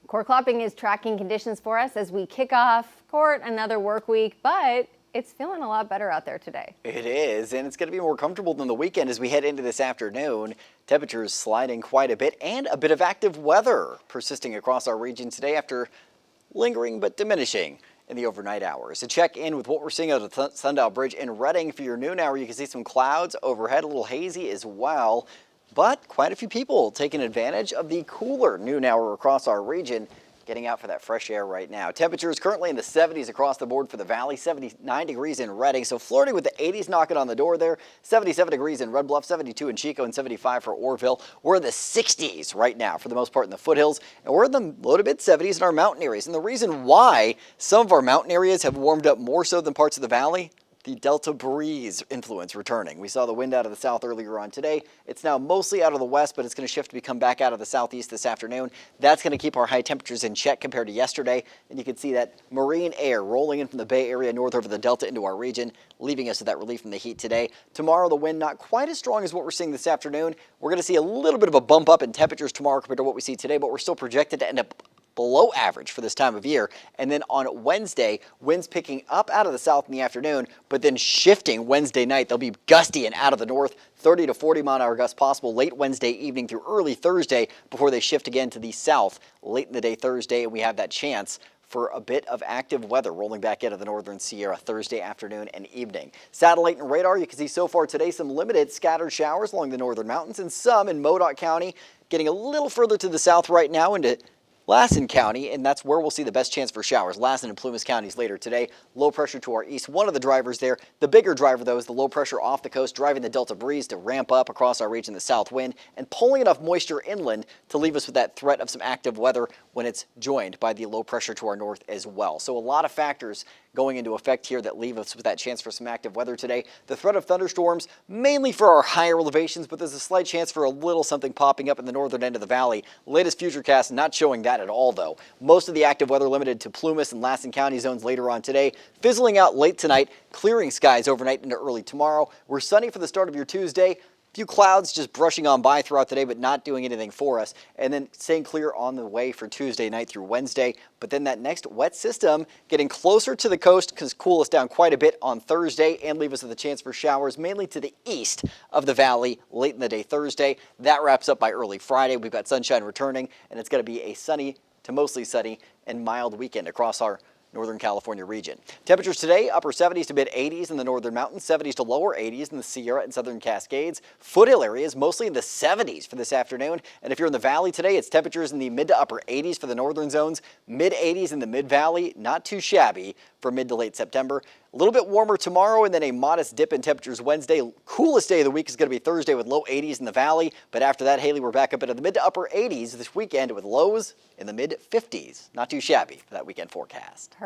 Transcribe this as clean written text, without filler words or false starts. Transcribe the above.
Court Clopping is tracking conditions for us as we kick off court another work week, but it's feeling a lot better out there today. It is, and it's going to be more comfortable than the weekend as we head into this afternoon. Temperatures sliding quite a bit and a bit of active weather persisting across our region today after lingering but diminishing in the overnight hours. To check in with what we're seeing out of the Sundial Bridge in Redding for your noon hour, you can see some clouds overhead, a little hazy as well, but quite a few people taking advantage of the cooler noon hour across our region, getting out for that fresh air right now. Temperatures currently in the 70s across the board for the valley, 79 degrees in Redding, so flirting with the 80s knocking on the door there, 77 degrees in Red Bluff, 72 in Chico, and 75 for Orville. We're in the 60s right now for the most part in the foothills, and we're in the low to mid 70s in our mountain areas. And the reason why some of our mountain areas have warmed up more so than parts of the valley, the Delta breeze influence returning. We saw the wind out of the south earlier on today. It's now mostly out of the west, but it's going to shift to come back out of the southeast this afternoon. That's going to keep our high temperatures in check compared to yesterday. And you can see that marine air rolling in from the Bay Area north over the Delta into our region, leaving us with that relief from the heat today. Tomorrow, the wind not quite as strong as what we're seeing this afternoon. We're going to see a little bit of a bump up in temperatures tomorrow compared to what we see today, but we're still projected to end up below average for this time of year. And then on Wednesday, winds picking up out of the south in the afternoon, but then shifting Wednesday night. They'll be gusty and out of the north, 30 to 40 mile an hour gusts possible late Wednesday evening through early Thursday before they shift again to the south late in the day Thursday. And we have that chance for a bit of active weather rolling back into the northern Sierra Thursday afternoon and evening. Satellite and radar, you can see so far today some limited scattered showers along the northern mountains and some in Modoc County, getting a little further to the south right now into Lassen County, and that's where we'll see the best chance for showers. Lassen and Plumas counties later today. Low pressure to our east. One of the drivers there, the bigger driver though, is the low pressure off the coast, driving the Delta breeze to ramp up across our region, the south wind, and pulling enough moisture inland to leave us with that threat of some active weather when it's joined by the low pressure to our north as well. So a lot of factors going into effect here that leave us with that chance for some active weather today. The threat of thunderstorms, mainly for our higher elevations, but there's a slight chance for a little something popping up in the northern end of the valley. Latest Futurecast not showing that at all, though. Most of the active weather limited to Plumas and Lassen County zones later on today, fizzling out late tonight, clearing skies overnight into early tomorrow. We're sunny for the start of your Tuesday. Few clouds just brushing on by throughout the day, but not doing anything for us. And then staying clear on the way for Tuesday night through Wednesday. But then that next wet system getting closer to the coast because cool us down quite a bit on Thursday and leave us with a chance for showers mainly to the east of the valley late in the day Thursday. That wraps up by early Friday. We've got sunshine returning, and it's going to be a sunny to mostly sunny and mild weekend across our Northern California region. Temperatures today, upper 70s to mid 80s in the northern mountains, 70s to lower 80s in the Sierra and southern Cascades. Foothill areas mostly in the 70s for this afternoon. And if you're in the valley today, it's temperatures in the mid to upper 80s for the northern zones, mid 80s in the mid valley, not too shabby for mid to late September. A little bit warmer tomorrow and then a modest dip in temperatures Wednesday. Coolest day of the week is going to be Thursday with low 80s in the valley. But after that, Haley, we're back up into the mid to upper 80s this weekend with lows in the mid 50s. Not too shabby for that weekend forecast.